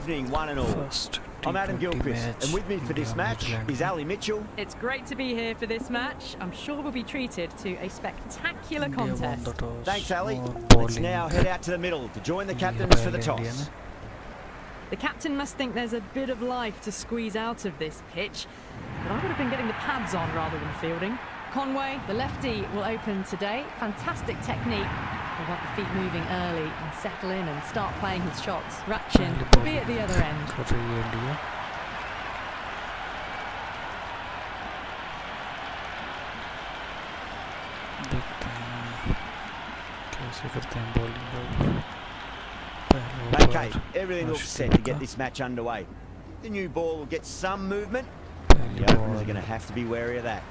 evening, one and all. First I'm Adam T20 Gilchrist, match and with me for India this match New is Zealand. Ali Mitchell. It's great to be here for this match. I'm sure we'll be treated to a spectacular India won contest. the toss. Thanks, Ali. More Let's bowling. now head out to the middle to join the Yeah, captains for the पहले India toss. ने. The captain must think there's a bit of life to squeeze out of this pitch, but I would have been getting the pads on rather than fielding. Conway, the lefty, will open today. Fantastic technique. He'll want the feet moving early and settle in and start playing his shots. Ratchin पहले will be at the other end. कर रही है India. देखते हैं कैसे करते हैं bowling. Okay, everything looks set to get this match underway. The new ball will get some movement. The openers are going to have to be wary of that.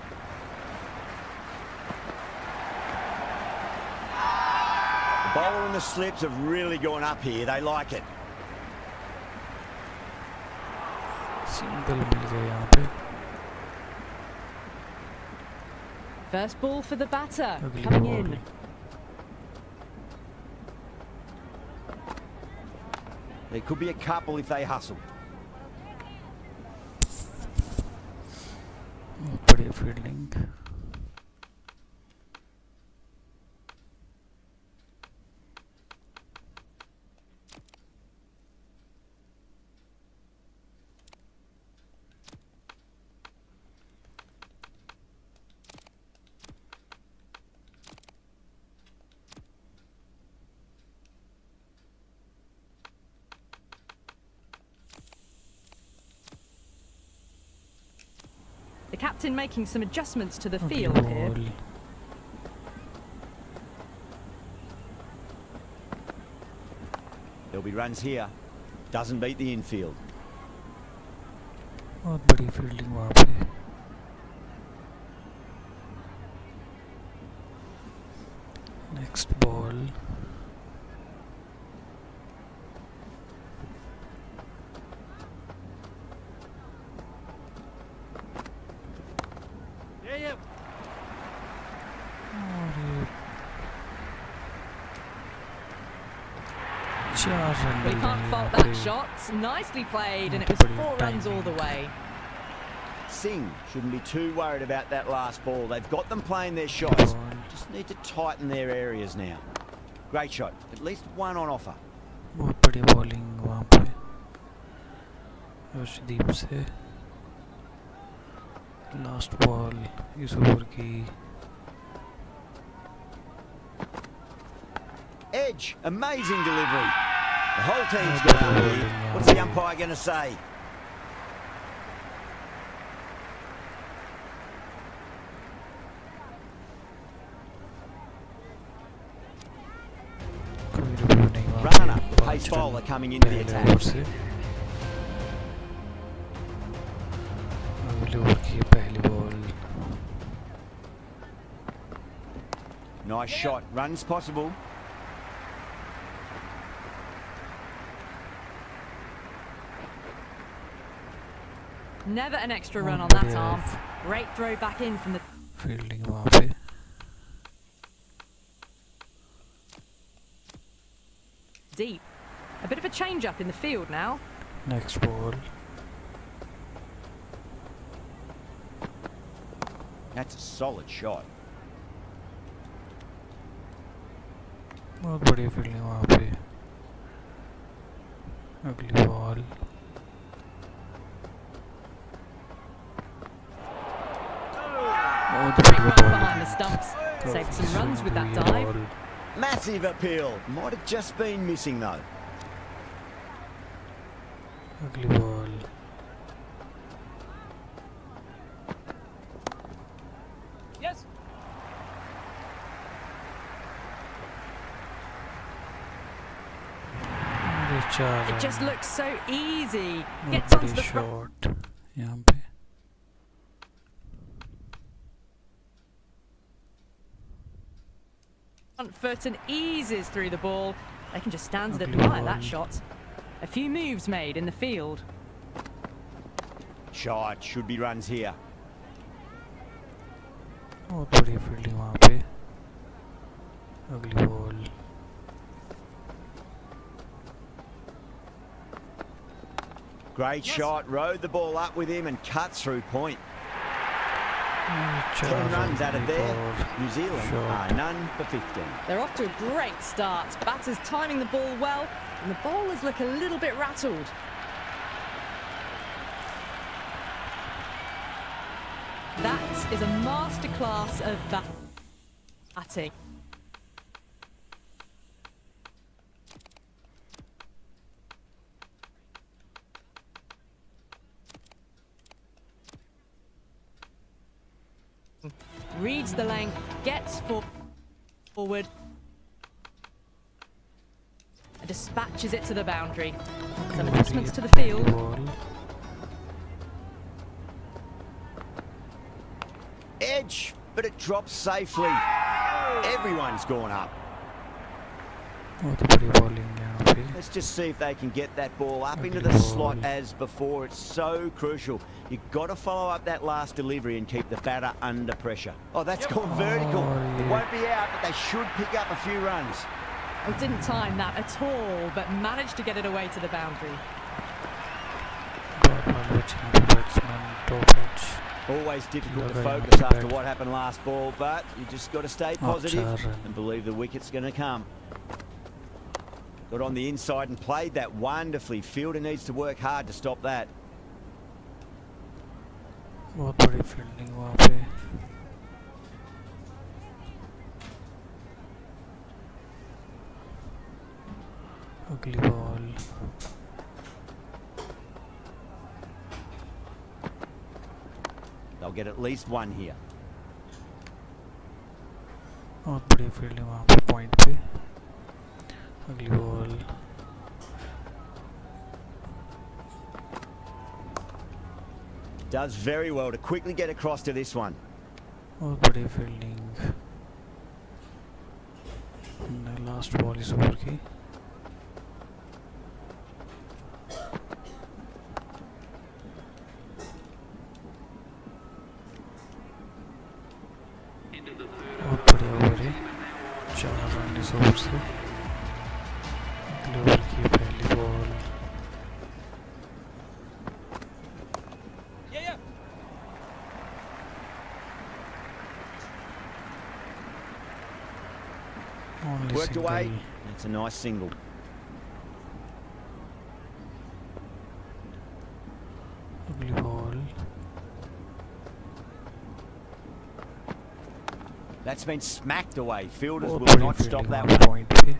The bowler and the slips have really gone up here. They like it. Single मिल गए यहाँ पे. First ball for the batter, अगली coming ball. in. There could be a couple if they hustle. बढ़िया fielding. The captain making some adjustments to the अगली field here. ball. There'll be runs here. Doesn't beat the infield. बहुत बड़ी fielding वहाँ पे. Next ball. और ये 4 run We mill can't रहे fault हैं that यहाँ shot. Nicely played, and it Not was a 4 runs all the timing. way. Singh shouldn't be too worried about that last ball. They've got them playing their shots. Ball. Just need to tighten their areas now. Great shot. At least one on offer. बहुत बढ़िया bowling वहाँ पे अर्शदीप से. Last ball इस over की. Edge. Amazing delivery. The whole team's got up here. What's the umpire going to say? कोई review नहीं वहाँ Rana, पे. pace 5 bowler run coming into the पहले attack. ओवर से. अगले ओवर की ये पहली ball. Nice shot. Runs possible. Never an extra run on बहुत that बढ़िया arm. Great throw back in from the fielding वहाँ पे. deep. A bit of a change up in the field now. Next ball. That's a solid shot. बहुत बढ़िया fielding वहाँ पे. अगली ball. बहुत Great बढ़िया run behind bowling. the stumps. Saved काफी some runs with that सुंदर ये dive. Ball. Massive appeal. Might have just been missing though. अगली बॉल. अरे 4 It just run. looks so easy. बहुत Gets onto बड़ी the front shot यहाँ पे. foot and eases through the ball. They can just stand and Ugly admire ball. that shot. A few moves made in the field. Shot. Should be runs here. बहुत बढ़िया fielding वहाँ पे. अगली ball. Great shot, rode the ball up with him and cut through point. 10 runs out of there. New Zealand are none for 15. They're off to a great start. Batters timing the ball well, and the bowlers look a little bit rattled. That is a masterclass of batting. Reads the length, gets forward, and dispatches it to the boundary. Some adjustments to the field. Edge, but it drops safely. Everyone's gone up. Let's just see if they can get that ball up into the slot as before. It's so crucial. You've got to follow up that last delivery and keep the batter under pressure. Oh, that's gone vertical. It won't be out, but they should pick up a few runs. Oh, didn't time that at all, but managed to get it away to the boundary. Always difficult to focus after what happened last ball, but you just got to stay positive and believe the wicket's going to come. Got on the inside and played that wonderfully. Fielder needs to work hard to stop that. बहुत बड़ी fielding वहाँ पे. अगली ball. They'll get at least one here. बहुत बड़ी fielding वहाँ पे point पे. अगली ball. Does very well to quickly get across to this one. बहुत बड़ी फील्डिंग. लास्ट बॉल इस ओवर की. बहुत बढ़िया ओवर है. 4 रन इस ओवर से. अगले ओवर की पहली ball. Worked away. It's a nice single. अगली ball. That's been smacked away. Fielders बहुत will बड़ी not stop फील्डिंग that वहाँ one. पॉइंट पे.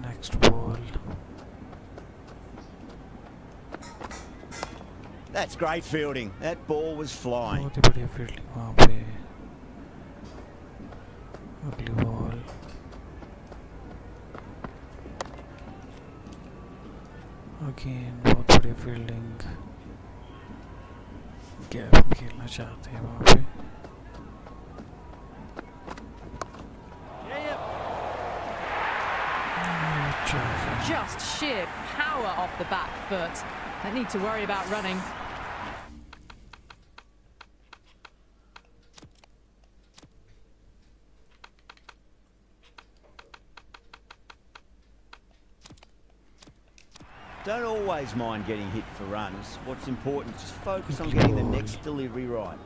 Next ball. That's great fielding. That ball was flying. बहुत ही बढ़िया फील्डिंग वहाँ पे. अगली बॉल. अगेन बहुत बड़ी फील्डिंग. गैप खेलना चाहते हैं वहाँ पे. Just sheer power off the back foot. Don't need to worry about running. Don't always mind getting hit for runs. What's important is just focus on getting the next delivery right.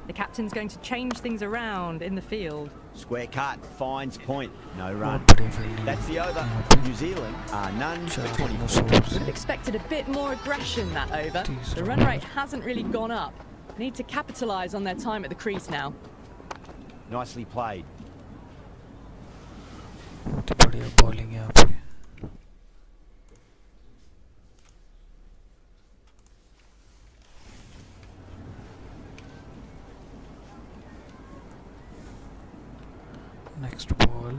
The captain's going to change things around in the field. Square cut, finds point, no run. That's the over. New Zealand are none for 24. Would have expected a bit more aggression that over. The run rate hasn't really gone up. Need to capitalise on their time at the crease now. Nicely played. बहुत ही बढ़िया bowling है यहाँ पे. Next ball.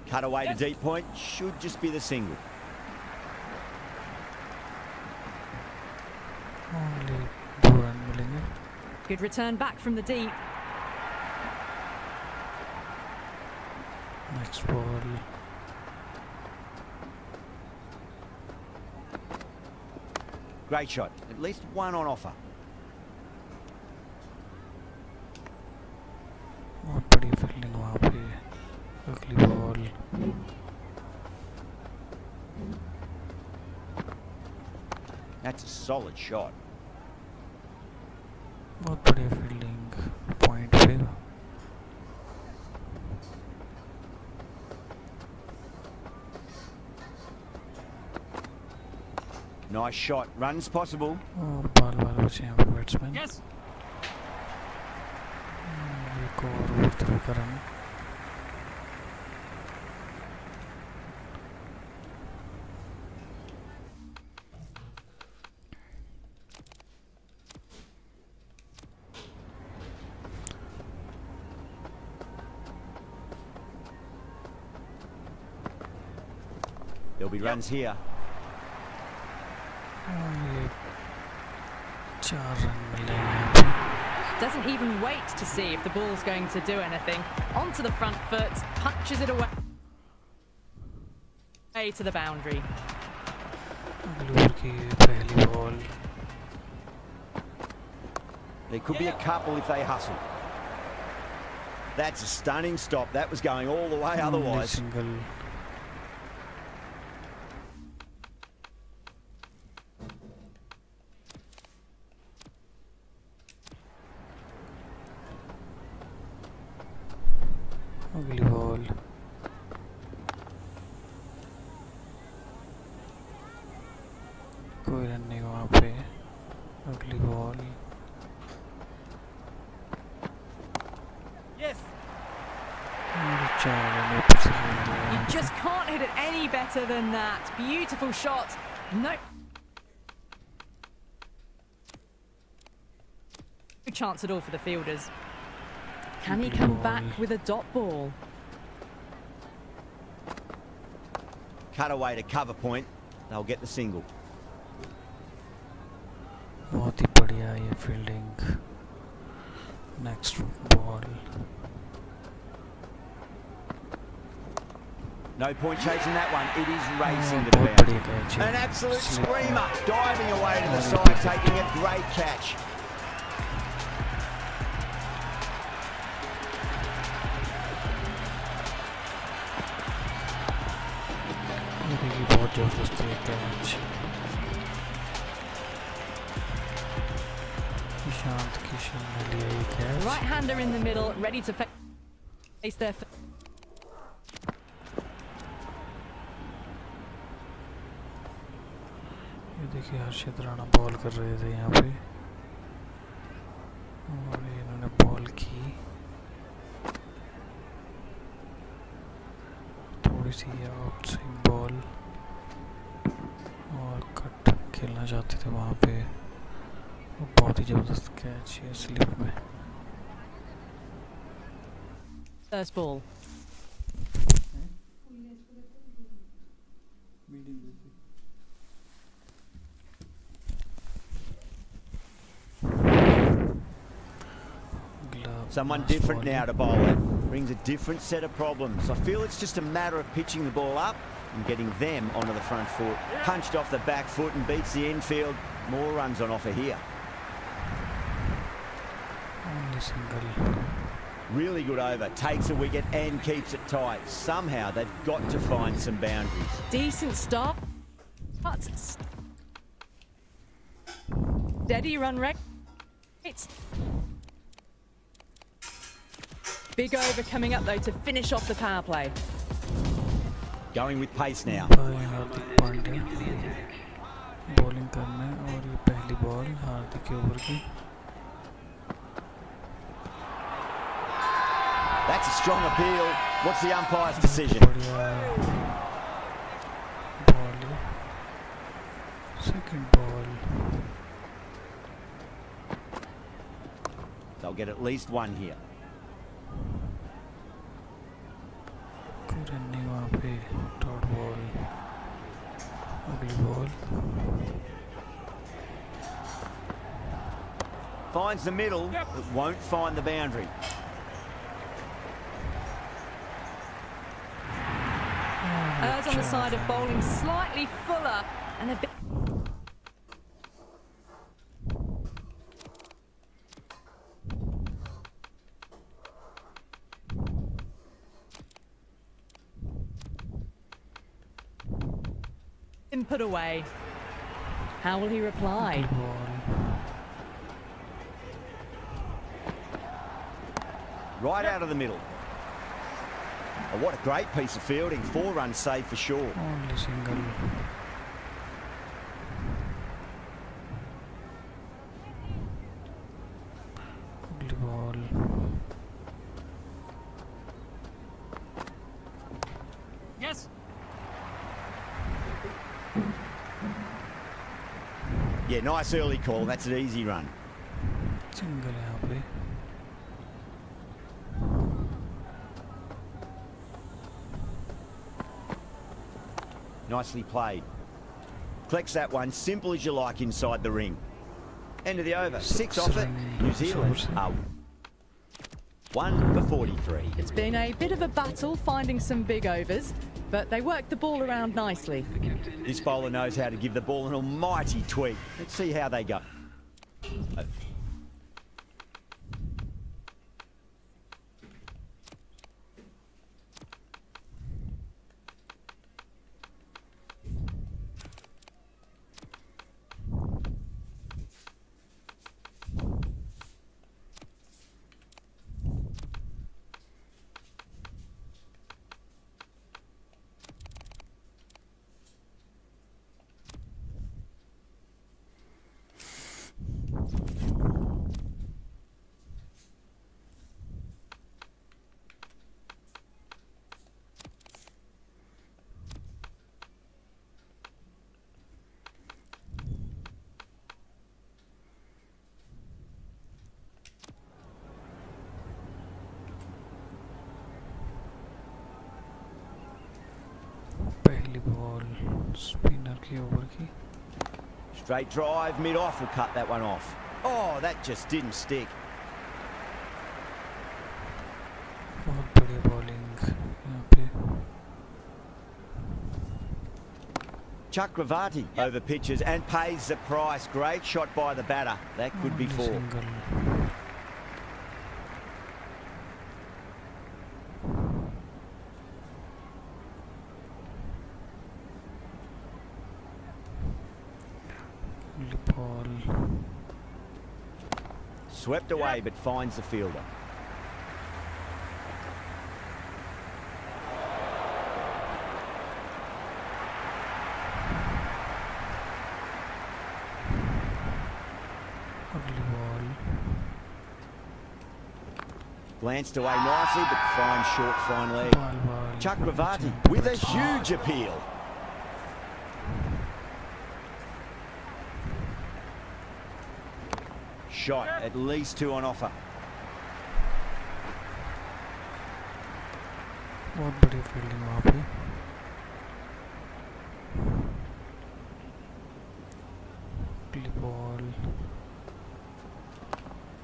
Cut away to deep point. Should just be the single. Only 2 run मिलेंगे. Good return back from the deep. Next ball. Great shot. At least one on offer. बहुत बड़ी fielding वहाँ पे. अगली ball. That's a solid shot. बहुत बढ़िया fielding point पे. Nice shot. Runs possible. बाल बाल बचे यहाँ पे बैट्समैन. Yes. एक और ओवर थ्रो का run. There'll be runs here. ये 4 रन मिले यहाँ पे. Doesn't even wait to see if the ball's going to do anything. Onto the front foot, punches it away to the boundary. अगले over की पहली ball. There could be a couple if they hustle. That's a stunning stop. That was going all the way otherwise. Single. अगली ball. कोई run नहीं वहाँ पे. अगली ball. Yes. और 4 रन ऊपर से खेल दिया. You just can't hit it any better than that. Beautiful shot. No chance at all for the fielders. Can he come back with a dot ball? Cut away to cover point. They'll get the single. बहुत ही बढ़िया ये fielding. Next ball. No point chasing that one. It is racing to the बहुत boundary. बढ़िया catch है. An absolute screamer. Diving away to the side, taking a great catch. ये देखिए बहुत जबरदस्त है कैच. ईशांत किशन ने लिया ये catch. Right-hander in the middle, ready to face their. ये देखिए हर्षित राणा बॉल कर रहे थे यहाँ पे और इन्होंने बॉल की. थोड़ी सी आउट स्विंग बॉल और कट खेलना चाहते थे वहाँ पे. बहुत ही जबरदस्त कैच है स्लिप में. First ball. Someone different now to bowl it. Brings a different set of problems. I feel it's just a matter of pitching the ball up and getting them onto the front foot. Punched off the back foot and beats the infield. More runs on offer here. Only single. Really good over. Takes a wicket and keeps it tight. Somehow they've got to find some boundaries. Decent start. But steady run rate. Big over coming up though to finish off the power play. Going with pace now. Hardik Pandya bowling करना है और ये पहली ball हार्दिक के over की. That's a strong appeal. What's the umpire's decision? बढ़िया ball. Second ball. They'll get at least one here. कोई run नहीं वहाँ पे. Dot ball. अगली ball. Finds the middle, but won't find the boundary. Errs on the side of bowling slightly fuller and a bit. Put away. How will he reply? ugly ball. Right out of the middle. Oh, what a great piece of fielding. 4 runs saved for sure. Only single. Ugly ball. Yes. Yeah, nice early call. That's an easy run. Single यहाँ पे. Nicely played. Collects that one, simple as you like inside the ring. End of the over. 6 off it. New Zealand are 1 for 43. It's been a bit of a battle finding some big overs, but they worked the ball around nicely. This bowler knows how to give the ball an almighty tweak. Let's see how they go. पहली ball spinner की over की. Straight drive, mid-off will cut that one off. Oh, that just didn't stick. बहुत बढ़िया bowling यहाँ पे. Chakravarti over pitches and pays the price. Great shot by the batter. That could be Only 4. single. Ugly ball. Swept away but finds the fielder. Ugly ball. Glanced away nicely but fine short fine leg. Ball. Chakravarti with a huge appeal. Shot, at least 2 on offer. बहुत बढ़िया fielding वहाँ पे. Ugly ball.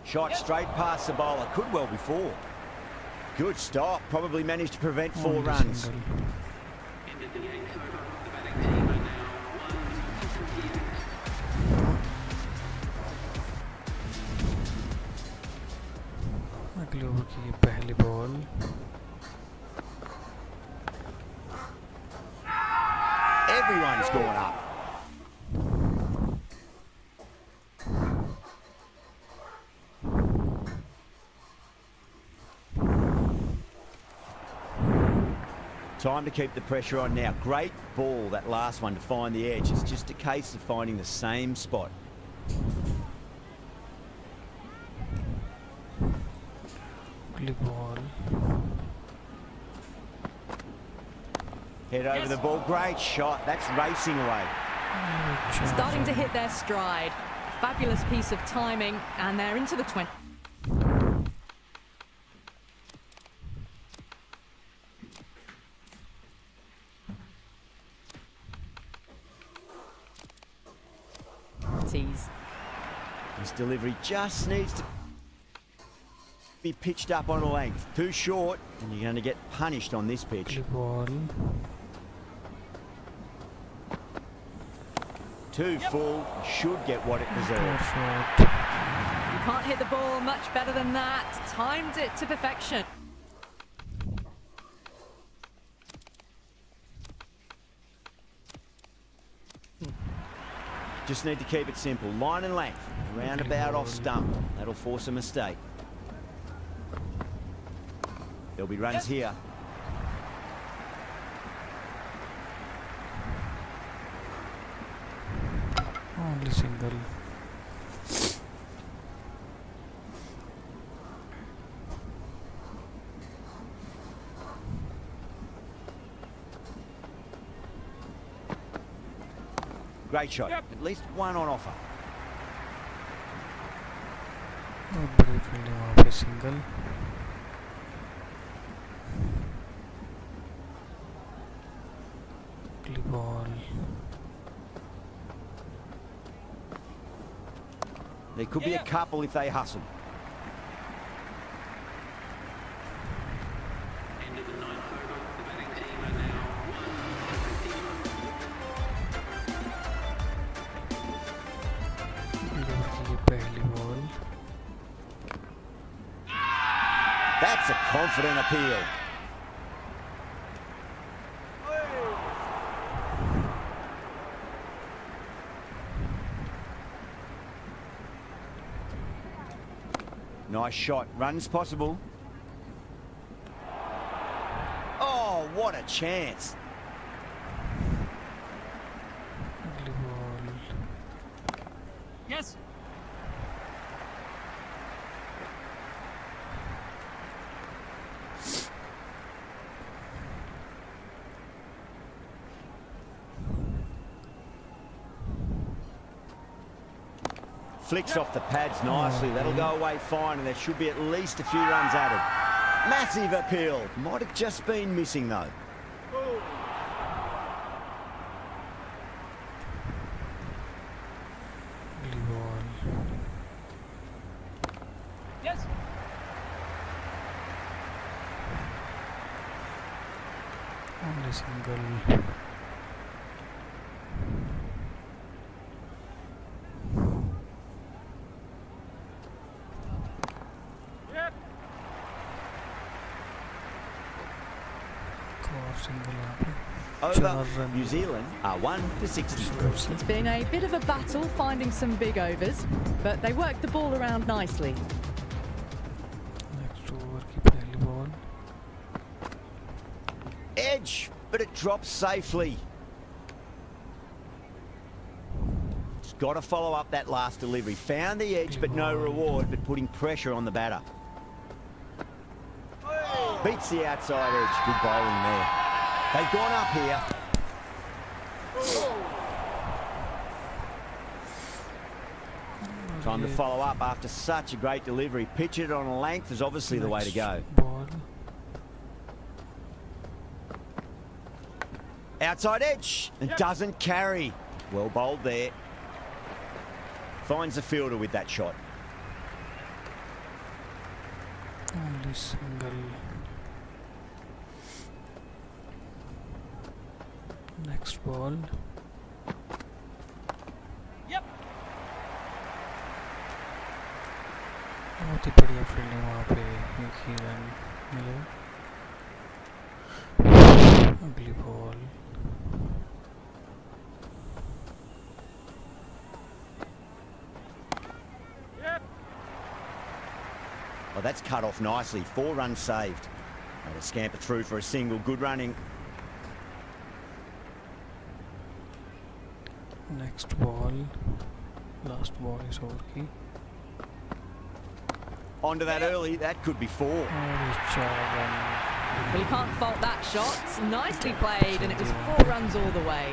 Shot straight past the bowler. Could well be 4. Good stop. Probably managed to prevent 4 Only runs. single. अगले over की ये पहली ball. Everyone's gone up. Time to keep the pressure on now. Great ball, that last one, to find the edge. It's just a case of finding the same spot. Ugly ball. Head over the ball. Great shot. That's racing away. Starting to hit their stride. Fabulous piece of timing, and they're into the 20. His delivery just needs to be pitched up on a length. Too short, and you're going to get punished on this pitch. Ugly ball. Too full. Should get what it deserves. Shot. You can't hit the ball much better than that. Timed it to perfection. Just need to keep it simple. Line and length. Roundabout off stump. That'll force a mistake. There'll be runs here. Only single. Great shot. Yep. At least one on offer. बहुत बड़ी fielding वहाँ पे single. अगली ball. There could be a couple if they hustle. That's a confident appeal. Nice shot. Runs possible. Oh, what a chance. अगली ball. Yes. Flicks off the pads nicely. That'll go away fine, and there should be at least a few runs added. Massive appeal. Might have just been missing, though. अगली ball. Yes. Only single. Yep. और single यहाँ पे. Over. New Zealand are 1 for 63. It's been a bit of a battle finding some big overs, but they worked the ball around nicely. Next over की पहली ball. Edge, but it drops safely. It's got to follow up that last delivery. Found the edge, but no reward, but putting pressure on the batter. Beats the outside edge. Good bowling there. They've gone up here. Time to follow up after such a great delivery. Pitch it on a length is obviously the way to go. Ball. Outside edge and doesn't carry. Well bowled there. Finds the fielder with that shot. Only single. Next ball. Yep. बहुत ही बढ़िया fielding वहाँ पे. एक ही run मिले. अगली ball. Yep. Well, that's cut off nicely. 4 runs saved. They'll scamper through for a single. Good running. Next ball. Last ball is over की. Onto that early. That could be 4. और 4 run. Well, you can't fault that shot. Nicely played, and it was 4 runs all the way.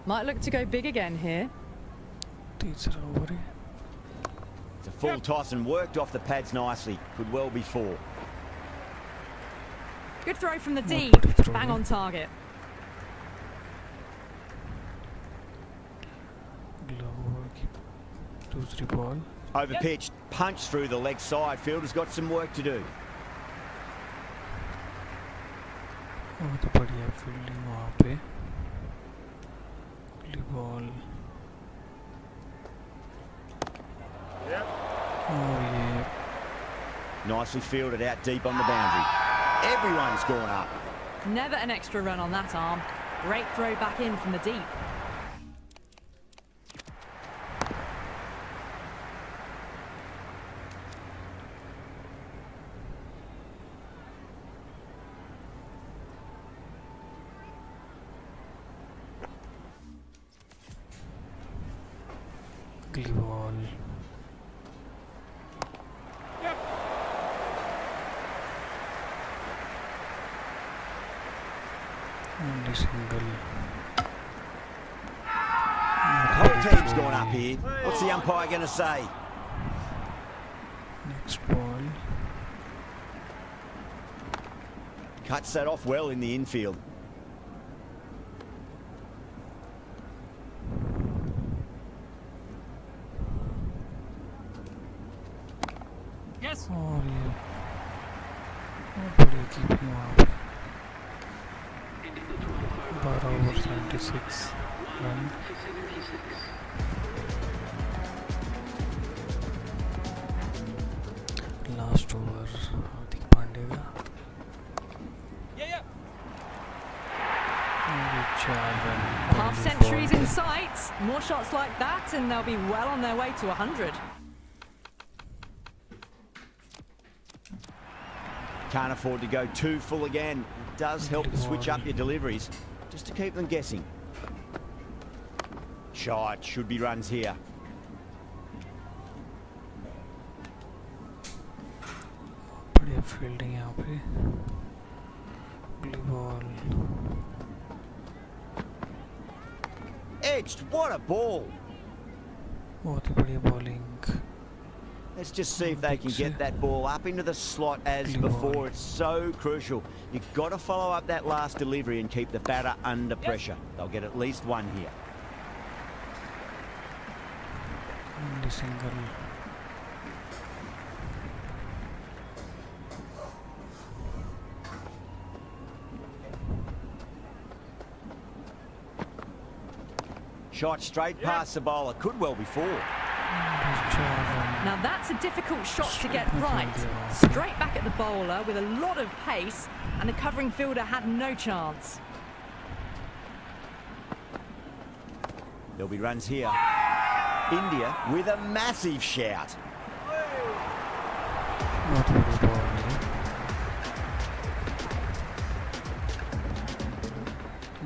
Might look to go big again here. तीसरा over है. It's a full toss and worked off the pads nicely. Could well be 4. Good throw from the deep. pretty throw, Bang yeah. on target. अगला over की दूसरी ball. Overpitched, punched through the leg side. Fielder's got some work to do. बहुत बढ़िया fielding वहाँ पे ball और ये Nicely fielded out deep on the boundary. Everyone's gone up. Never an extra run on that arm. Great throw back in from the deep. अगली ball only single The whole team's gone up here. What's the umpire going to say? Next ball Cuts that off well in the infield. Yes. और ये बहुत बढ़िया keeping वहाँ पे 12 over 76 run last over Hardik Pandya का Yeah, yeah. और ये 4 run Half पहली centuries बॉल in पे। sight. More shots like that and they'll be well on their way to 100. Can't afford to go too full again. It does help to switch up your deliveries, just to keep them guessing. Shot, should be runs here. बढ़िया fielding यहाँ पे अगली ball Edged, what a ball! बहुत ही बढ़िया bowling Let's just see if they can get that ball up into the slot as before. It's so crucial. You've got to follow up that last delivery and keep the batter under pressure. They'll get at least one here. Only single Shot straight past the bowler. Could well be four. 4 run Now that's a difficult shot to get Straight back right. at the- Straight back at the bowler with a lot of pace, and the covering fielder had no chance. There'll be runs here. India with a massive shout. बहुत बड़ी ball है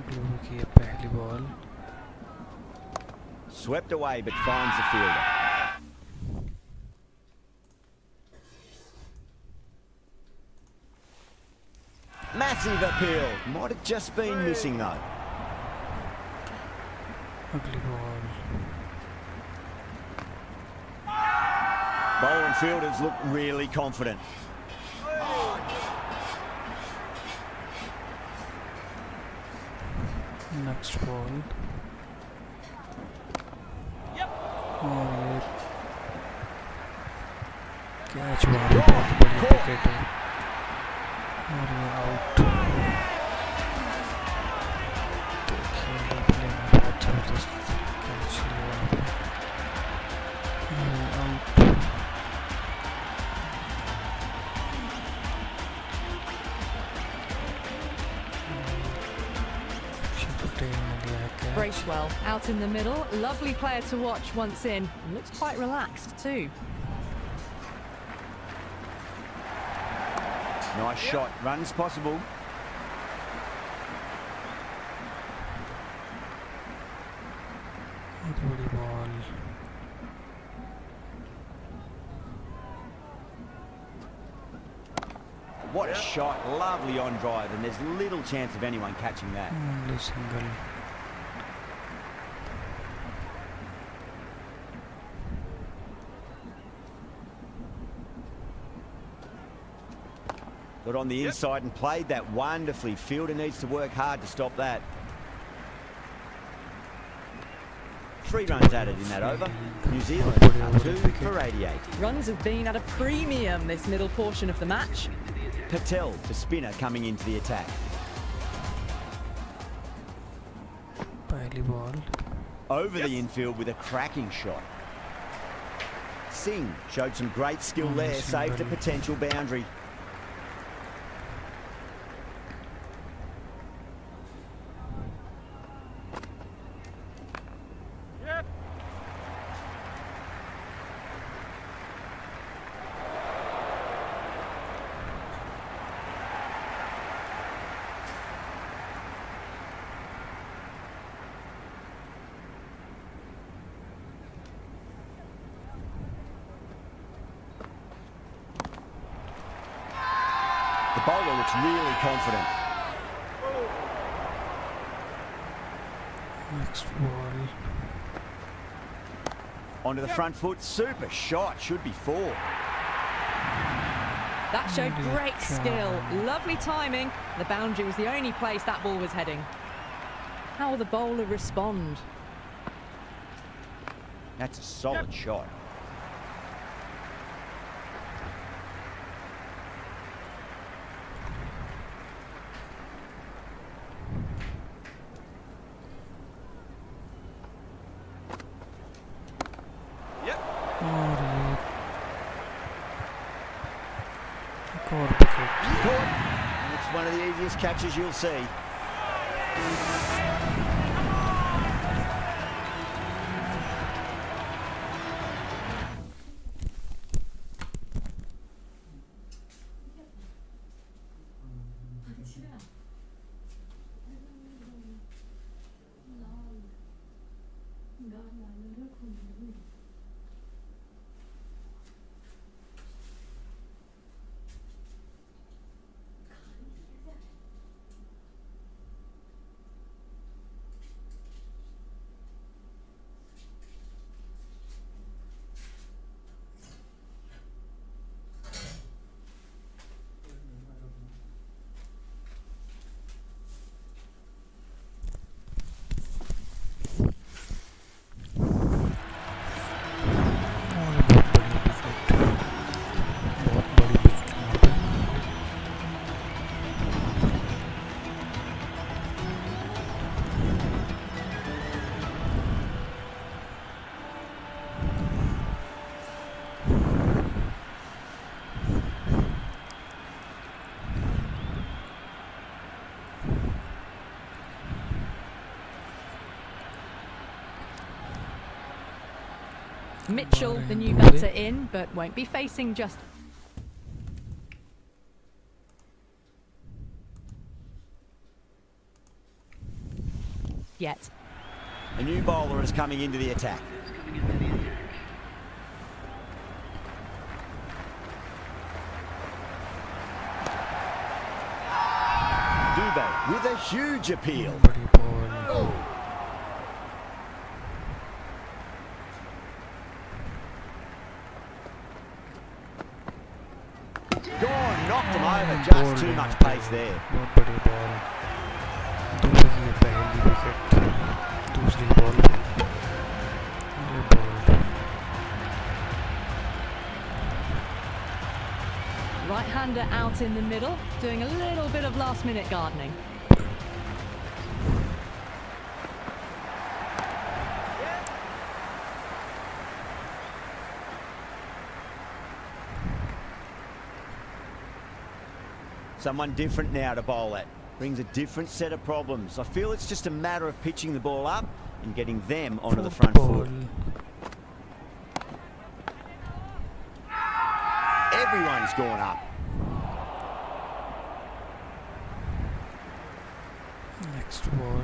blue की ये पहली ball Swept away but finds the fielder. Massive appeal. Might have just been missing though. अगली ball Bowler and fielders look really confident. Next ball Yep. और ये catch वहाँ पे बहुत बड़ी विकेट है और ये आउट देखिए रिप्ले में बहुत जबरदस्त कैच लिया वहाँ पे और ये आउट पटेल ने लिया है catch Bracewell out in the middle. Lovely player to watch once in. Looks quite relaxed too. Nice shot. Runs possible. बहुत बड़ी ball What a shot. Lovely on drive, and there's little chance of anyone catching that. Only single Got on the inside and played that wonderfully. Fielder needs to work hard to stop that. 3 runs added in that over. New Zealand are 2 for 88. Runs have been at a premium this middle portion of the match. Patel, the spinner, coming into the attack. पहली ball Over the infield with a cracking shot. Singh showed some great skill there, saved a potential boundary. Yep. The bowler looks really confident. next ball Onto the front foot, super shot, should be 4. That showed great skill, lovely timing. The boundary was the only place that ball was heading. How will the bowler respond? That's a solid shot. Yep. और ये एक और wicket Caught. It's one of the easiest catches you'll see. Mitchell, the new batter, in, but won't be facing just... yet. A new bowler is coming into the attack. Dubé with a huge appeal. बड़ी ball Gone, knocked him over, just too much pace there. बहुत बड़ी ball दूसरी है पहली wicket दूसरी ball पे अरे ball Right-hander out in the middle, doing a little bit of last-minute gardening. Someone different now to bowl at. Brings a different set of problems. I feel it's just a matter of pitching the ball up and getting them onto the front foot. Everyone's gone up. next ball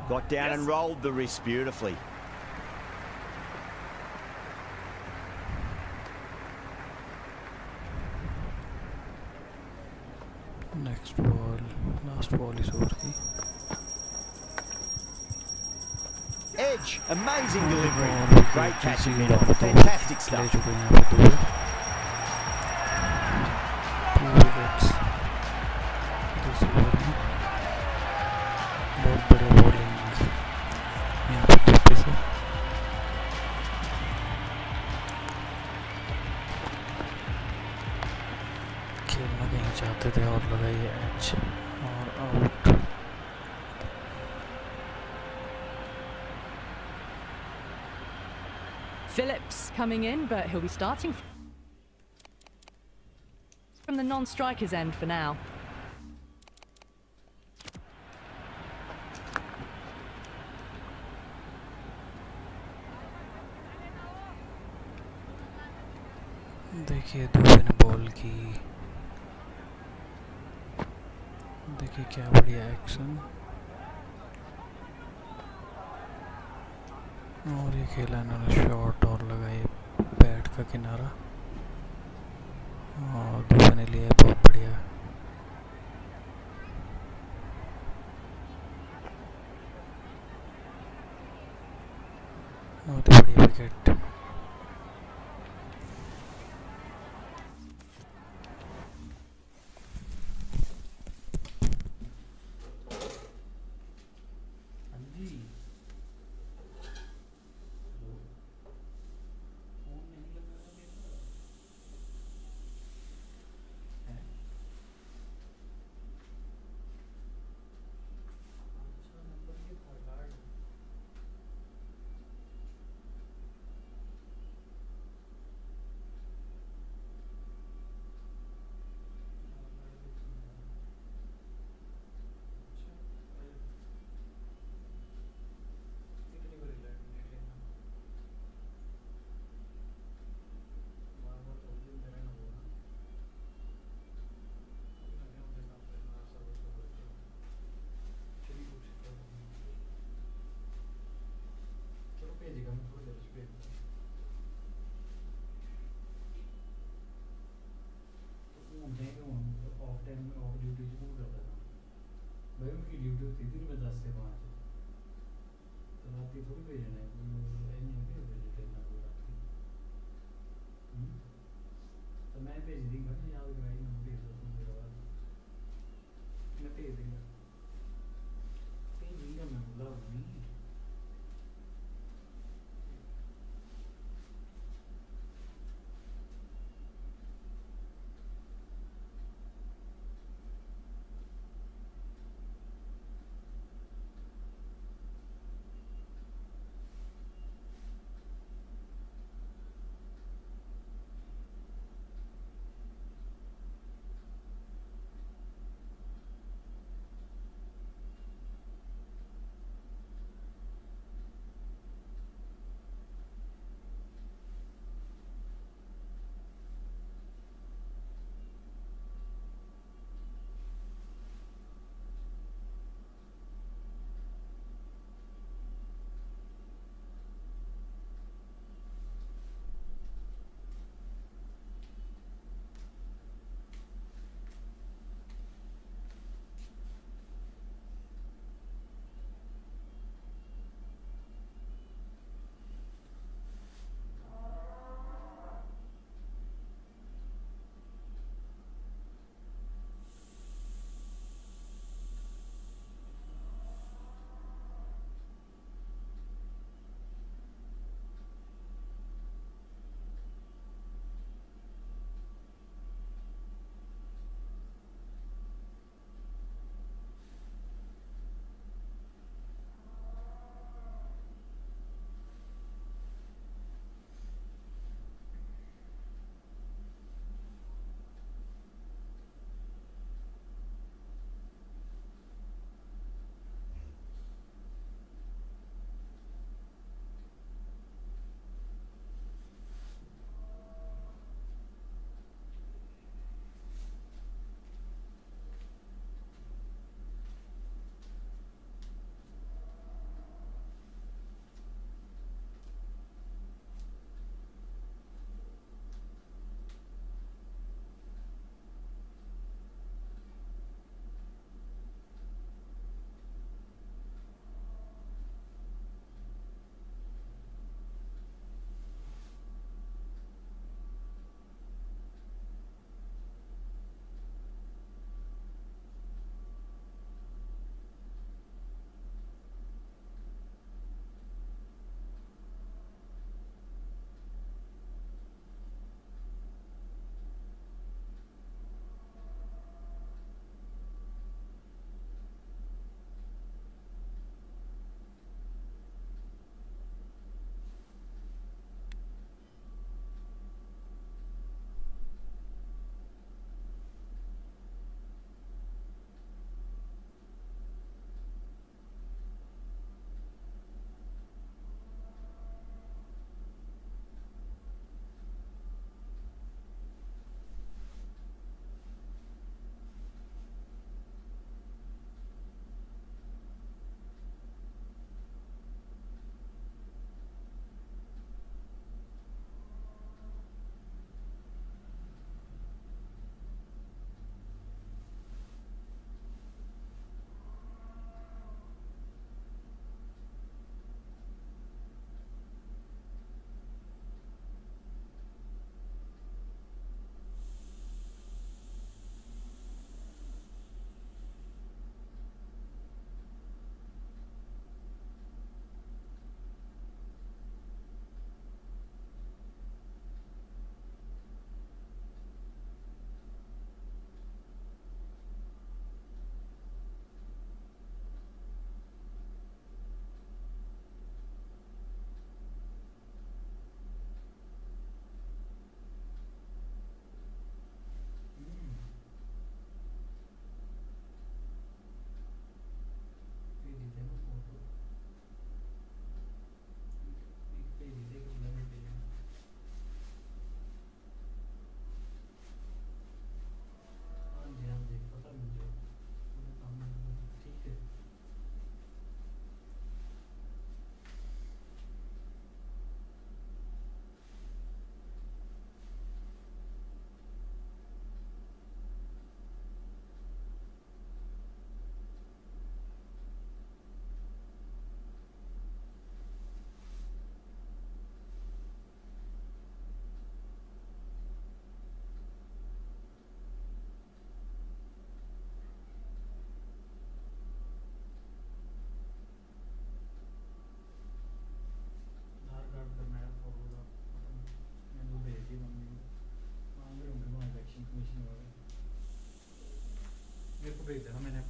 Got down and rolled the wrist beautifully. next ball last ball is over की Edge, amazing delivery. और Great catch in wicket mid on. ले Fantastic stuff. चुके हैं यहाँ पे 2 wickets इस over में बहुत बढ़िया bowling Phillips coming in, but he'll be starting from the non-strikers end for now. देखिए दुबे ने बॉल की, देखिए क्या बढ़िया एक्शन, और ये खेला इन्होंने शॉट और लगाए बैट का किनारा, और दुबे ने लिया बहुत बढ़िया। बहुत बढ़िया विकेट।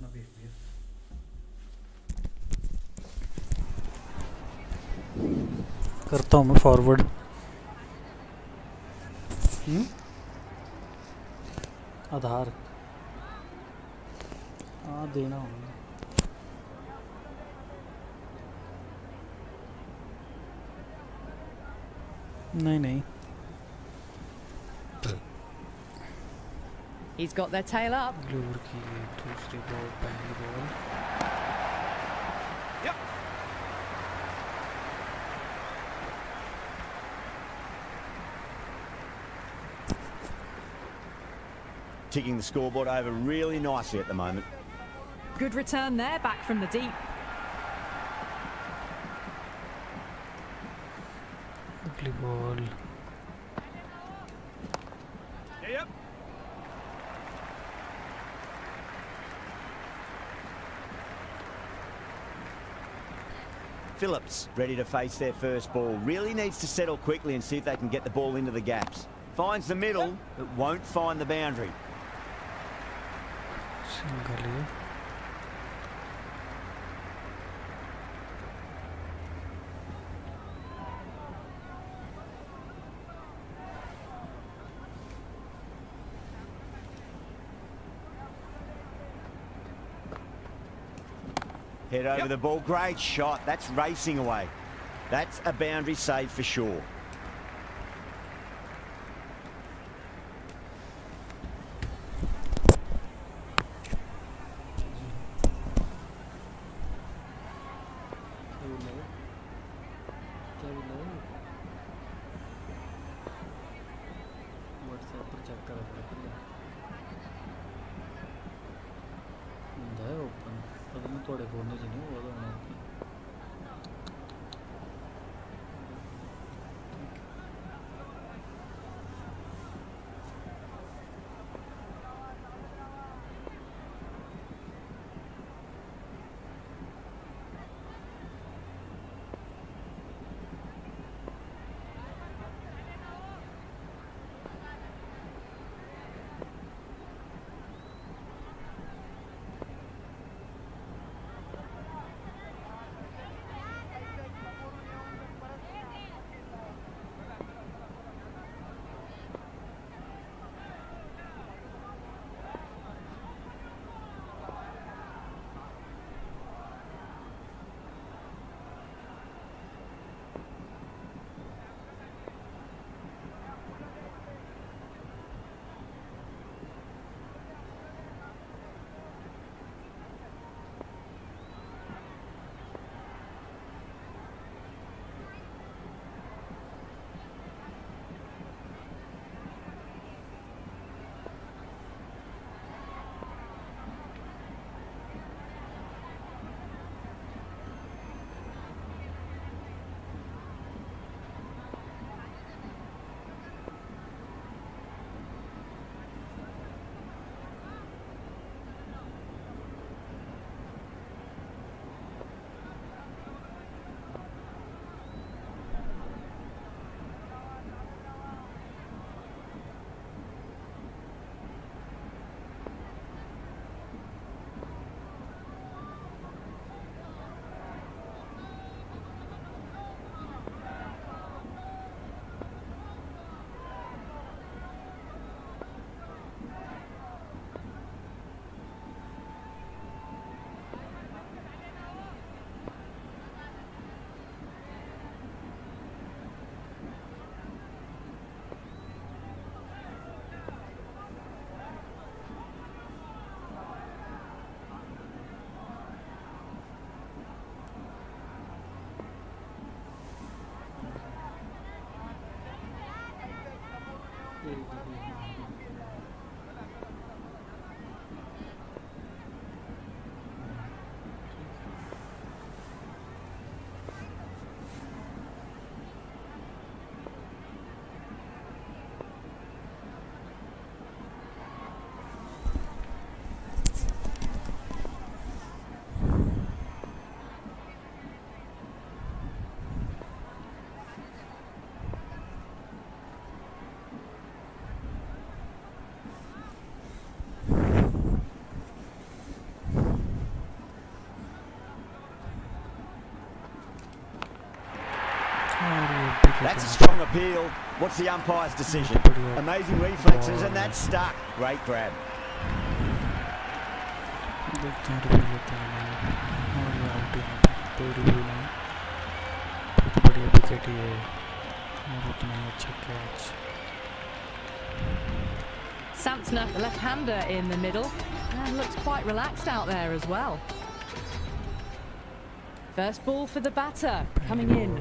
करना देख लिया करता हूँ मैं फॉरवर्ड आधार हाँ देना होगा नहीं नहीं He's got their tail up. अगले ओवर की ये दूसरी बॉल पहली ball Yep. Ticking the scoreboard over really nicely at the moment. Good return there, back from the deep. अगली ball Yeah, yep. Phillips ready to face their first ball. Really needs to settle quickly and see if they can get the ball into the gaps. Finds the middle, but won't find the boundary. Single है Head over the ball. Great shot. That's racing away. That's a boundary save for sure. WhatsApp पर check करा ਹੁੰਦਾ ਹੈ open ਪਤਾ ਨਹੀਂ ਤੁਹਾਡੇ phone 'ਚ ਨਹੀਂ ਉਹਦਾ ਹੋਣਾ That's a strong appeal. What's the umpire's decision? Amazing reflexes, and that's stuck. Great grab. देखते हैं रिव्यू लेते हैं और ये आउट यहाँ पे कोई रिव्यू नहीं बहुत बढ़िया विकेट ही है और उतना ही अच्छा catch Santner, the left-hander in the middle, and looks quite relaxed out there as well. First ball for the batter, coming in.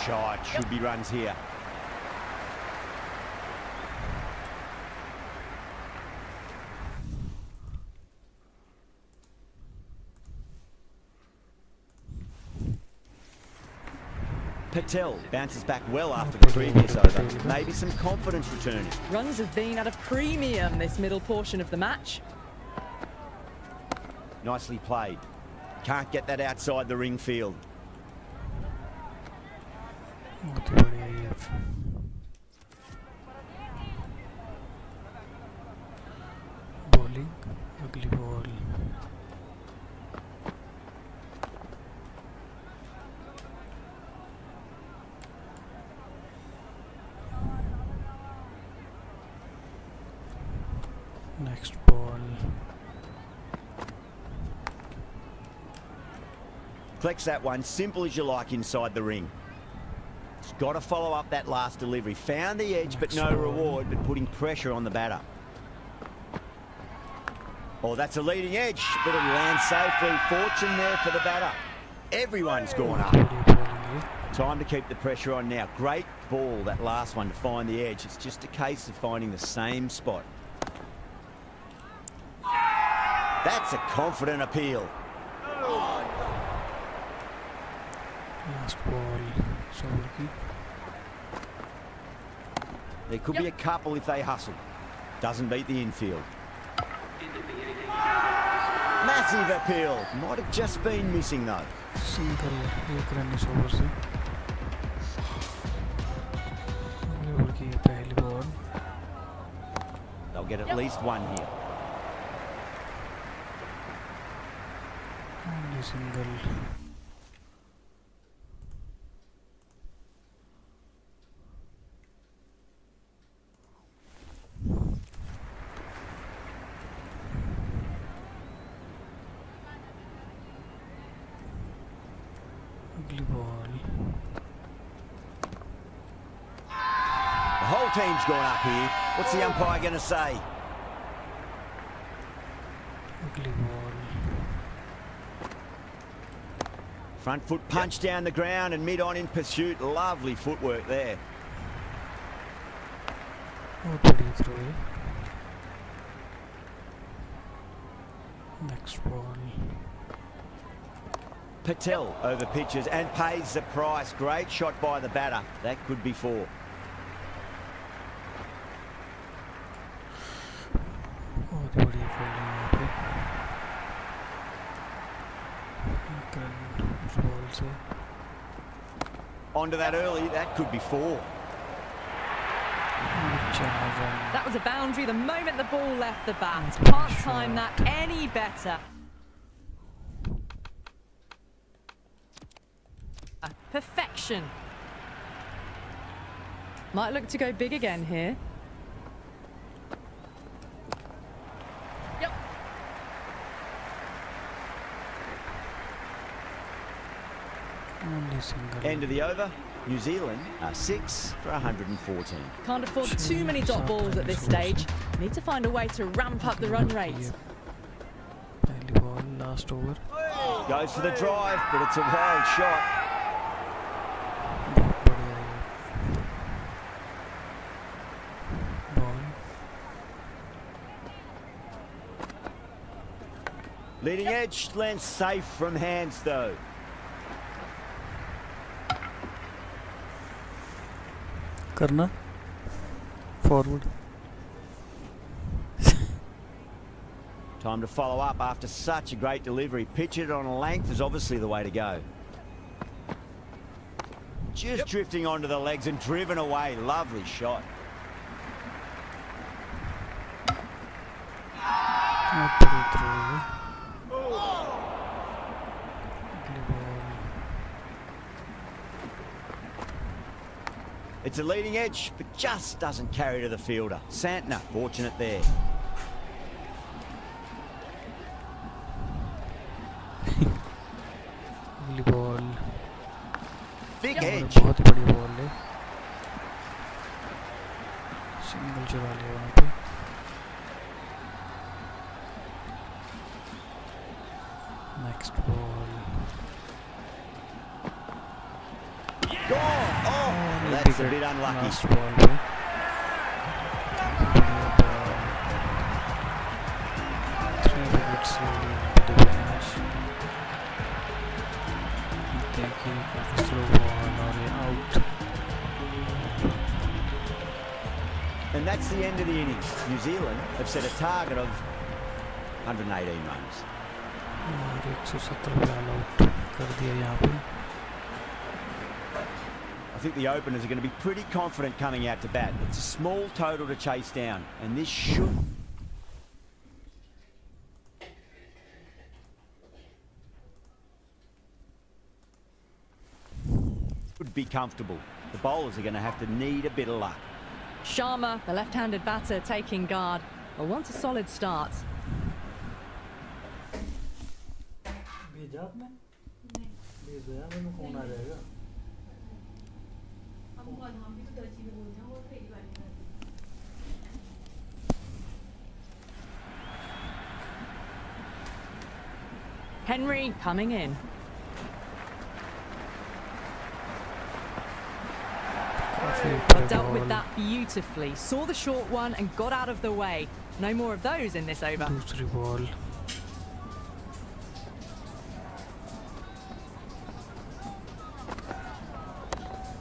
Shot, should be runs here. Patel bounces back well after the previous over. Maybe some confidence returning. Runs have been at a premium this middle portion of the match. Nicely played. Can't get that outside the ring field. बहुत ही बढ़िया ये bowling अगली ball next ball Collects that one, simple as you like inside the ring. He's got to follow up that last delivery. Found the edge, but no reward, but putting pressure on the batter. Oh, that's a leading edge, but it'll land safely. Fortune there for the batter. Everyone's gone up. Time to keep the pressure on now. Great ball, that last one, to find the edge. It's just a case of finding the same spot. That's a confident appeal. Last ball इस over की There could be a couple if they hustle. Doesn't beat the infield. Massive appeal. Might have just been missing though. Single एक run इस over से अगले over की ये पहली ball They'll get at least one here. Only single अगली ball The whole team's gone up here. What's the umpire going to say? अगली ball Front foot punch down the ground and mid on in pursuit. Lovely footwork there. बहुत बढ़िया throw है next ball Patel over pitches and pays the price. Great shot by the batter. That could be four. बहुत ही बढ़िया fielding यहाँ पे एक run उस ball से Onto that early. That could be four. और 4 run That was a boundary the moment the ball left the bat. Can't time that any better. Perfection. Might look to go big again here. Yep. Only single End of the over. New Zealand are 6 for 114. Can't afford too many dot balls at this stage. Need to find a way to ramp up the run rate. पहली ball last over Goes for the drive, but it's a wild shot. बहुत बढ़िया ये ball Leading edge lands safe from hands though. करना forward Time to follow up after such a great delivery. Pitch it on a length is obviously the way to go. Just drifting onto the legs and driven away. Lovely shot. बहुत बड़ी throw है अगली ball It's a leading edge, but just doesn't carry to the fielder. Santner, fortunate there. अगली ball Big edge. बहुत ही बड़ी ball है, single चुरा लिया वहाँ पे। Next ball Gone. Oh, that's a bit unlucky. Last ball पे थ्री विकेट्स ले लिए मैच। देखिए काफी स्लो बॉल और ये out. And that's the end of the innings. New Zealand have set a target of 118 runs. और 117 पे all out कर दिया यहाँ पे। I think the openers are going to be pretty confident coming out to bat. It's a small total to chase down, and this should be comfortable. The bowlers are going to have to need a bit of luck. Sharma, the left-handed batter, taking guard. Will want a solid start. Henry coming in. Well, dealt with that beautifully. Saw the short one and got out of the way. No more of those in this over. दूसरी ball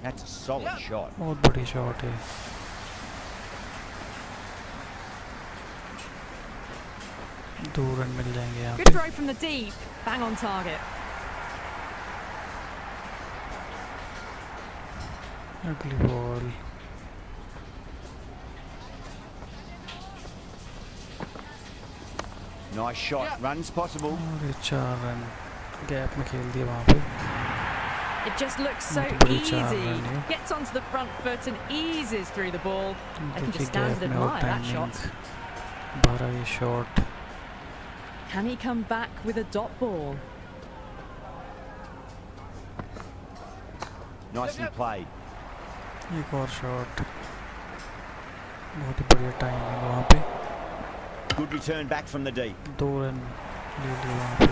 That's a solid shot. बहुत बड़ी shot है। दो run मिल जाएंगे यहाँ Good पे। throw from the deep. Bang on target. अगली ball Nice shot. Runs possible. और ये 4 रन गैप में खेल दिया वहाँ पे। It just looks so बड़ी easy. चाल रन है। Gets onto the front foot and eases through the ball. I can देखिए just stand गैप and में और admire that shot. टाइमिंग भरा ये shot. Can he come back with a dot ball? Nicely played. एक और shot, बहुत ही बढ़िया timing वहाँ पे। Good return back from the deep. 2 run ले लिए वहाँ पे।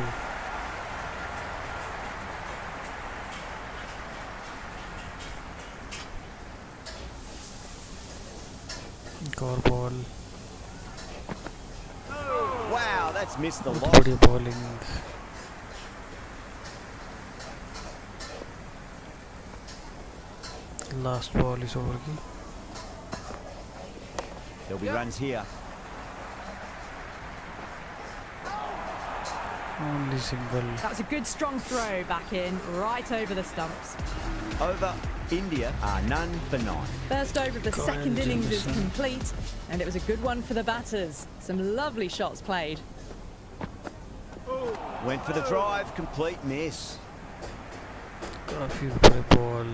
एक और ball, Wow, that's missed the बहुत loss. बढ़िया बॉलिंग। लास्ट बॉल इस ओवर की। There'll be runs here. Only single. That was a good strong throw back in, right over the stumps. Over India are none for 9. First over of the Kaun second innings is Jamison. complete, and it was a good one for the batters. Some lovely shots played. Went for the drive, complete miss. काफी ऊपर ball.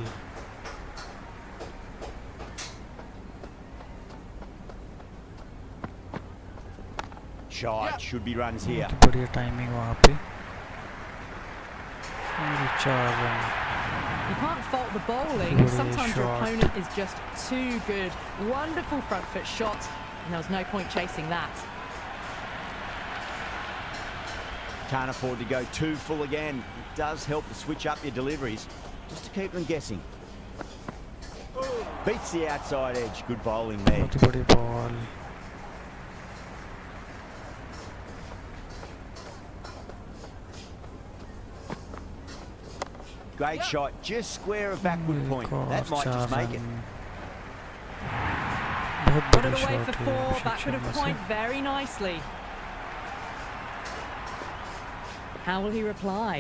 Shot, should be runs here. बहुत बढ़िया timing वहाँ पे। और 4 run. You can't fault the bowling. Really Sometimes your short. opponent is just too good. Wonderful front foot shot, and there was no point chasing that. Can't afford to go too full again. It does help to switch up your deliveries, just to keep them guessing. Beats the outside edge. Good bowling there. बहुत ही बड़ी ball. Great shot, just square of backward point. That might just make it. बहुत Got बड़ी it away shot for है 4. अभिषेक That could have Sharma से। point very nicely. How will he reply?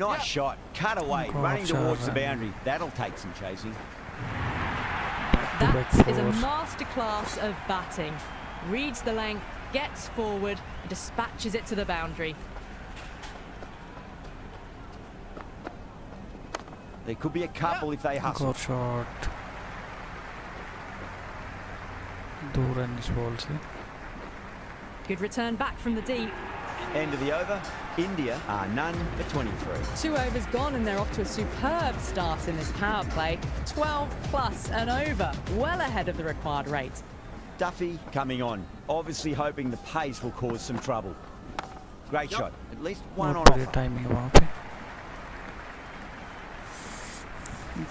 Nice shot, cut away, God, running towards the Sharon. boundary. That'll take some chasing. That back is a four. masterclass of batting. Reads the length, gets forward, and dispatches it to the boundary. There could be a couple if they hustle. और shot दूर है इस ball से. Good return back from the deep. End of the over. India are none for 23. 2 overs gone and they're off to a superb start in this power play. 12 plus and over, well ahead of the required rate. Duffy coming on, obviously hoping the pace will cause some trouble. Great shot, at least one on बहुत बढ़िया offer. Timing है वहाँ पे.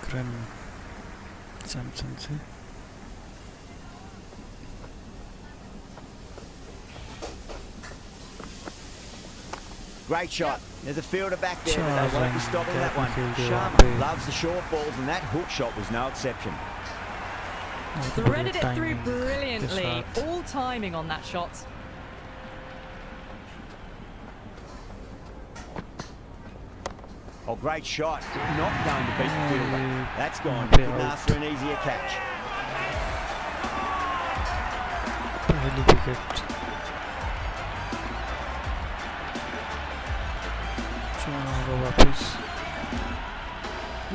Gran Samson से. Great shot. There's a fielder back there, but Charge they won't be and stopping that one. field there, Sharma okay. loves the short balls, and that hook shot was no exception. बहुत Threaded बढ़िया it through timing के brilliantly. साथ. All timing on that shot. Oh, great shot. Not going to beat the fielder. That's gone. पे Couldn't out. ask for an easier catch. पहली wicket. चलो वापस.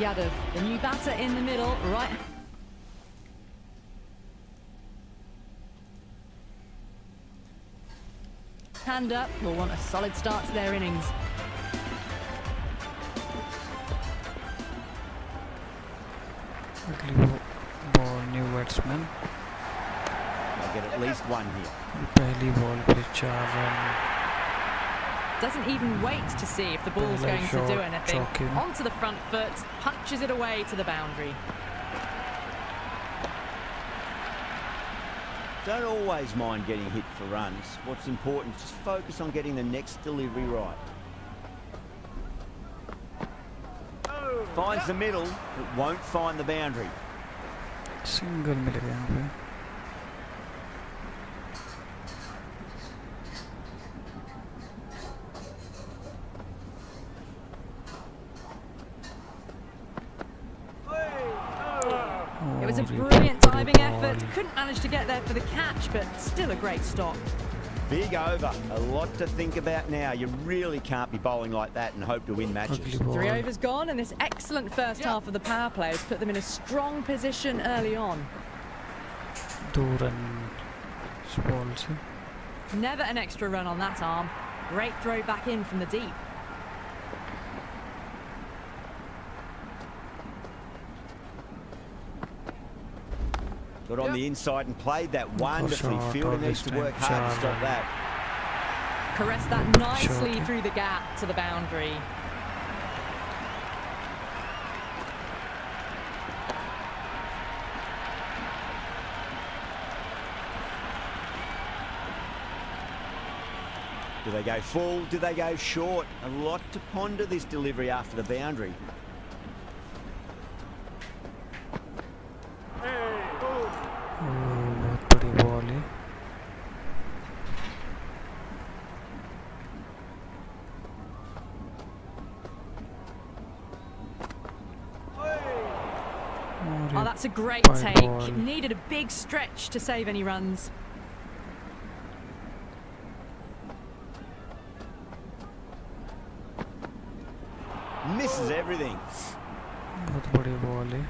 Yadav, the new batter in the middle, right. Hand up, will want a solid start to their innings. अगली ball new batsman. They'll get at least one here. पहली ball पे 4 run. Doesn't even wait to see if the ball's Well, going to do short, anything. shocking. Onto the front foot, punches it away to the boundary. Don't always mind getting hit for runs. What's important is just focus on getting the next delivery right. Finds the middle, but won't find the boundary. Single मिलेगा यहाँ पे. It was a और ये brilliant बड़ी diving ball. effort. Couldn't manage to get there for the catch, but still a great stop. Big over. A lot to think about now. You really can't be bowling like that and hope to win matches. अगली 3 ball. overs gone, and this excellent first half of the power play has put them in a strong position early on. 2 run इस ball से. Never an extra run on that arm. Great throw back in from the deep. Got on the inside and played that wonderfully. shot, Fielder oh, needs this to work time, hard to stop Charlie. that. Caressed that nicely Shot. through the gap to the boundary. Do they go full? Do they go short? A lot to ponder this delivery after the boundary. बहुत बड़ी ball है. और Oh, ये that's a great By take. ball. Needed a big stretch to save any runs. Misses everything. बहुत बड़ी ball है.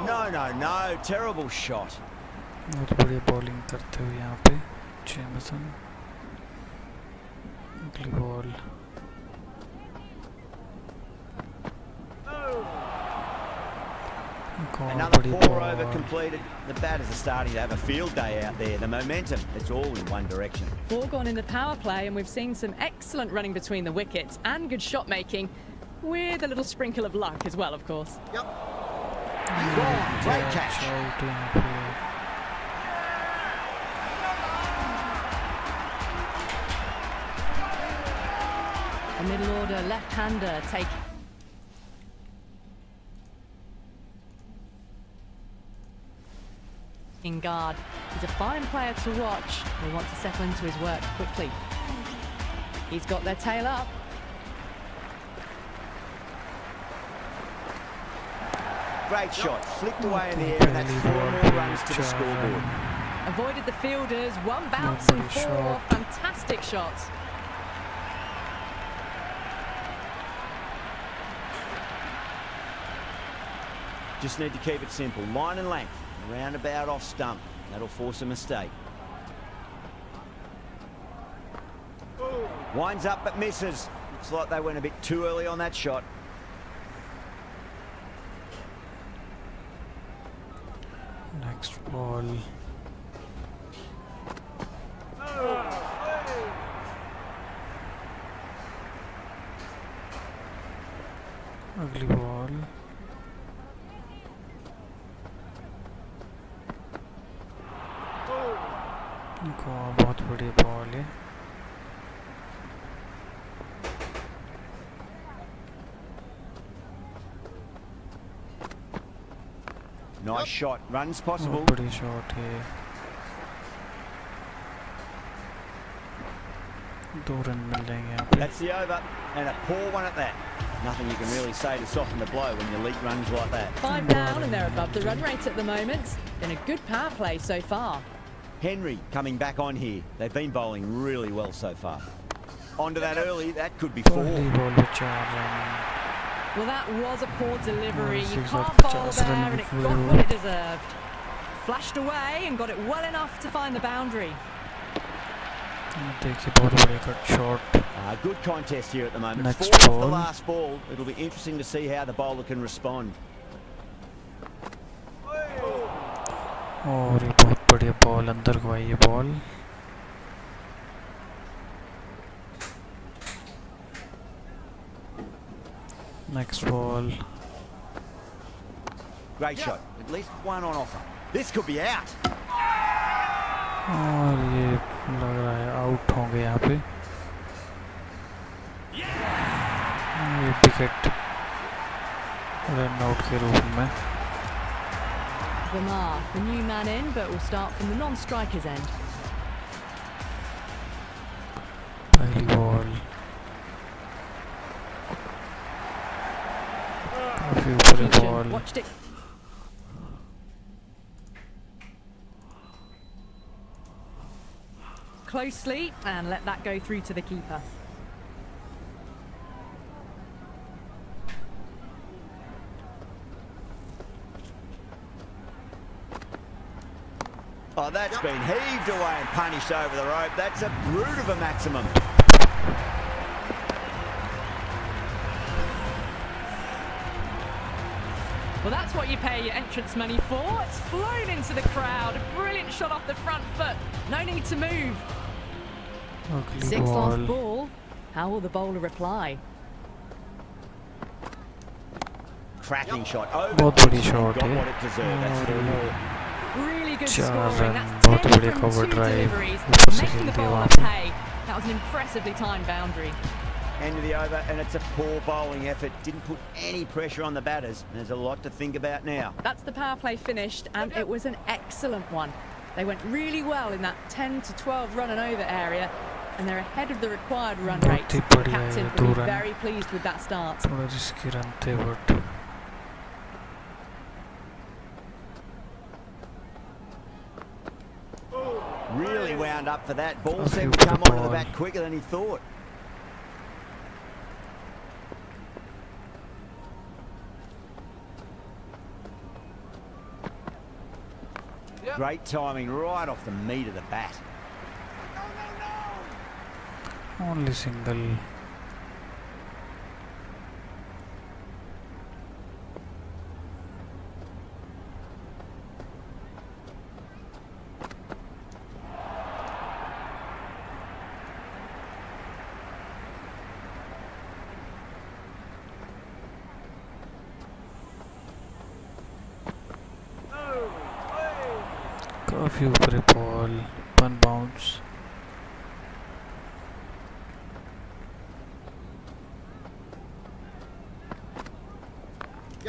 No, no, no. Terrible shot. बहुत बड़ी बॉलिंग करते हुए यहाँ पे जेमसन. अगली बॉल. एक और Another बड़ी poor over ball. completed. The batters are starting to have a field day out there. The momentum, it's all in one direction. 4 gone in the power play, and we've seen some excellent running between the wickets and good shot making, with a little sprinkle of luck as well, of course. Gone. Great catch. Out यहाँ पे. A middle order left-hander taking guard. He's a fine player to watch. They want to settle into his work quickly. He's got their tail up. Great shot. Flicked away in the air, and that's 4 more runs to the scoreboard. Avoided the fielders, one bounce and Lovely four. shot. Fantastic shots. Just need to keep it simple. Line and length. Roundabout off stump. That'll force a mistake. Winds up but misses. Looks like they went a bit too early on that shot. Next ball. अगली ball बहुत बड़ी ball है. Nice shot. Runs possible. बहुत बड़ी shot है. 2 run मिल जाएंगे यहाँ पे. That's the over, and a poor one at that. Nothing you can really say to soften the blow when your lead runs like that. 5 down and they're above the run rate at the moment. Been a good power play so far. Henry coming back on here. They've been bowling really well so far. Onto that early, that could be 4. पहली ball पे 4 run. Well, that was a poor delivery. You Six can't off bowl 50 there, run and it before got you- what it deserved. Flashed away and got it well enough to find the boundary. देखिए बहुत बड़ी cut shot. Good contest here at the moment. Next 4 off the ball. last ball. It'll be interesting to see how the bowler can respond. और ये बहुत बढ़िया ball अंदर को आई. ये ball next ball. Great shot. At least one on offer. This could be out. और ये लग रहा है आउट होंगे यहाँ पे. ये विकेट रन आउट के रूप में. Verma, the new man in, but will start from the non-striker's end. पहली बॉल काफी ऊपर Attention, ball. watched it. Closely and let that go through to the keeper. Oh, that's been heaved away and punished over the rope. That's a brute of a maximum. Well, that's what you pay your entrance money for. It's flown into the crowd. A brilliant shot off the front foot. No need to move. अगली 6 last ball. ball. How will the bowler reply? Cracking shot. Over बहुत बड़ी and shot got है. what it deserved. That's 4 more. Really good 4 scoring. Run. That's बहुत 10 बढ़िया from cover 2 drive. deliveries, ऊपर से making the खेल दिया bowler वहाँ पे. pay. That was an impressively timed boundary. End of the over, and it's a poor bowling effort. Didn't put any pressure on the batters. There's a lot to think about now. That's the power play finished, and it was an excellent one. They went really well in that 10 to 12 run and over area, and they're ahead of the required run बहुत rate. He The बढ़िया है captain ये, will 2 be run. very pleased with that start. थोड़ा risky run थे but Really wound up for that. Ball A seemed few to come for the onto the ball. bat quicker than he thought. Yep. Great timing right off the meat of the bat. Only single. काफी ऊपर ball. 1 bounce.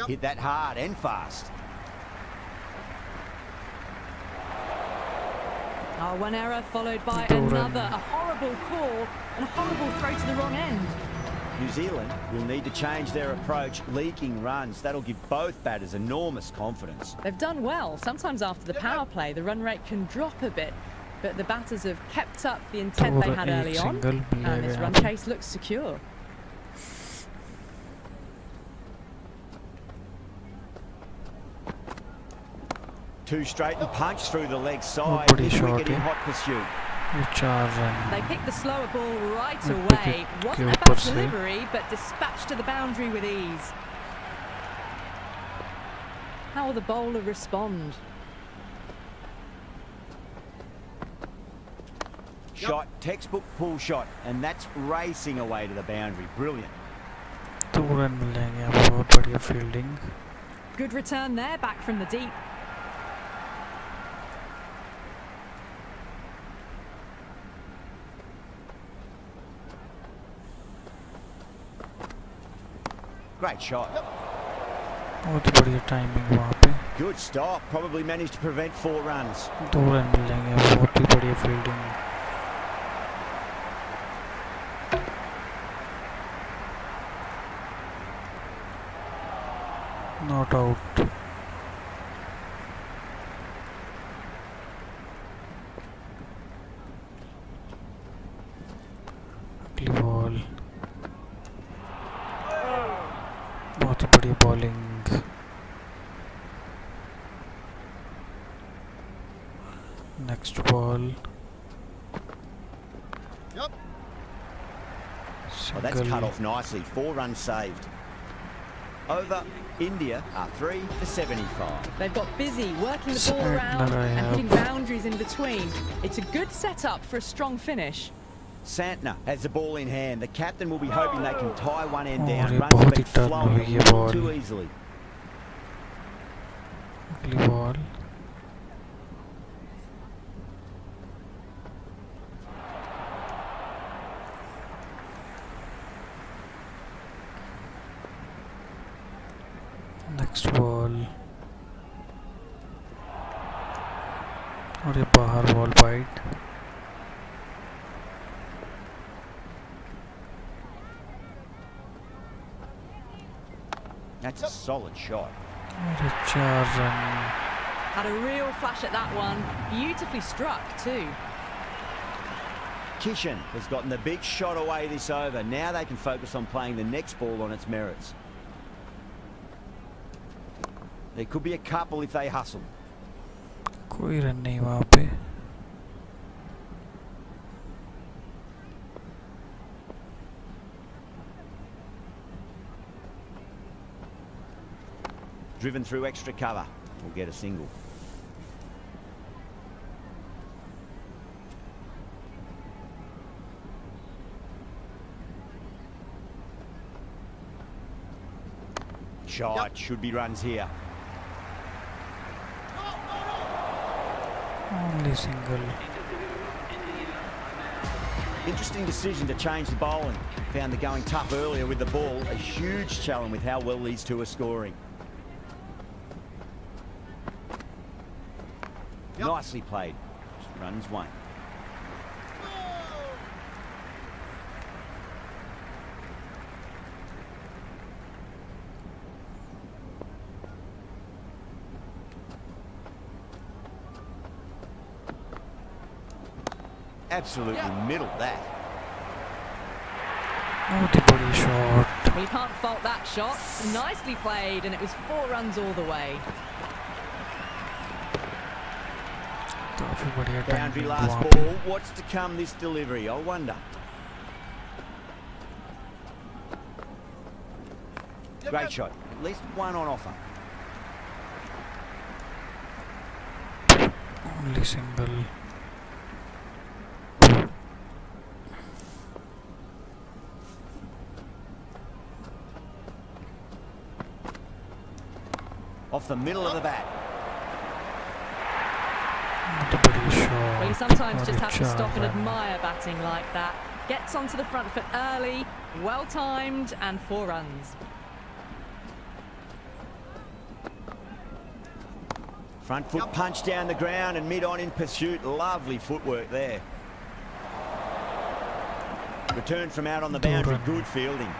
Hit that hard and fast. Oh, one error followed by Two run. another. A horrible call and a horrible throw to the wrong end. New Zealand will need to change their approach, leaking runs. That'll give both batters enormous confidence. They've done well. Sometimes after the power play, the run rate can drop a bit, but the batters have kept up the intent they had early on, and this run chase looks secure. Two straight and punch through the leg side. This wicket in hot pursuit. They picked the slower ball right away. Wasn't a bad delivery, but dispatched to the boundary with ease. How will the bowler respond? Shot, textbook pull shot, and that's racing away to the boundary. Brilliant. 2 run मिल जाएंगे आपको, बहुत बढ़िया fielding. Good return there, back from the deep. Great shot. बहुत बढ़िया timing वहाँ पे. Good stop. Probably managed to prevent 4 runs. 2 run मिल जाएंगे, बहुत ही बढ़िया फील्डिंग. Not out. अगली बॉल. बहुत ही बढ़िया bowling. Next ball. Oh, that's cut off nicely. 4 runs saved. Over, India are 3 for 75. They've got busy working the ball around and hitting boundaries in between. It's a good setup for a strong finish. Santner has the ball in hand. The captain will be hoping they can tie one end down. ये Runs have बहुत ही been turn flowing हुई a ये little ball. too easily. अगली ball. Next ball. और ये बाहर ball wide. That's a solid shot. और ये 4 run. Had a real flash at that one. Beautifully struck too. Kishan has gotten the big shot away this over. Now they can focus on playing the next ball on its merits. There could be a couple if they hustle. कोई run नहीं वहाँ पे. Driven through extra cover. Will get a single. Shot. Should be runs here. Only single. Interesting decision to change the bowling. Found the going tough earlier with the ball. A huge challenge with how well these two are scoring. Nicely played. Runs 1. Absolutely middled that. बहुत ही बड़ी shot. Well, you can't fault that shot. Nicely played, and it was 4 runs all the way. काफी बढ़िया Boundary timing last वहाँ ball. पे. What's to come this delivery? I wonder. Great shot. At least one on offer. Only single. Off the middle of the bat. बहुत ही बढ़िया shot. Well, you sometimes और just ये have to 4 stop and run. admire batting like that. Gets onto the front foot early, well timed, and 4 runs. Front foot punch down the ground and mid on in pursuit. Lovely footwork there. Return from out on the boundary. run. Good fielding.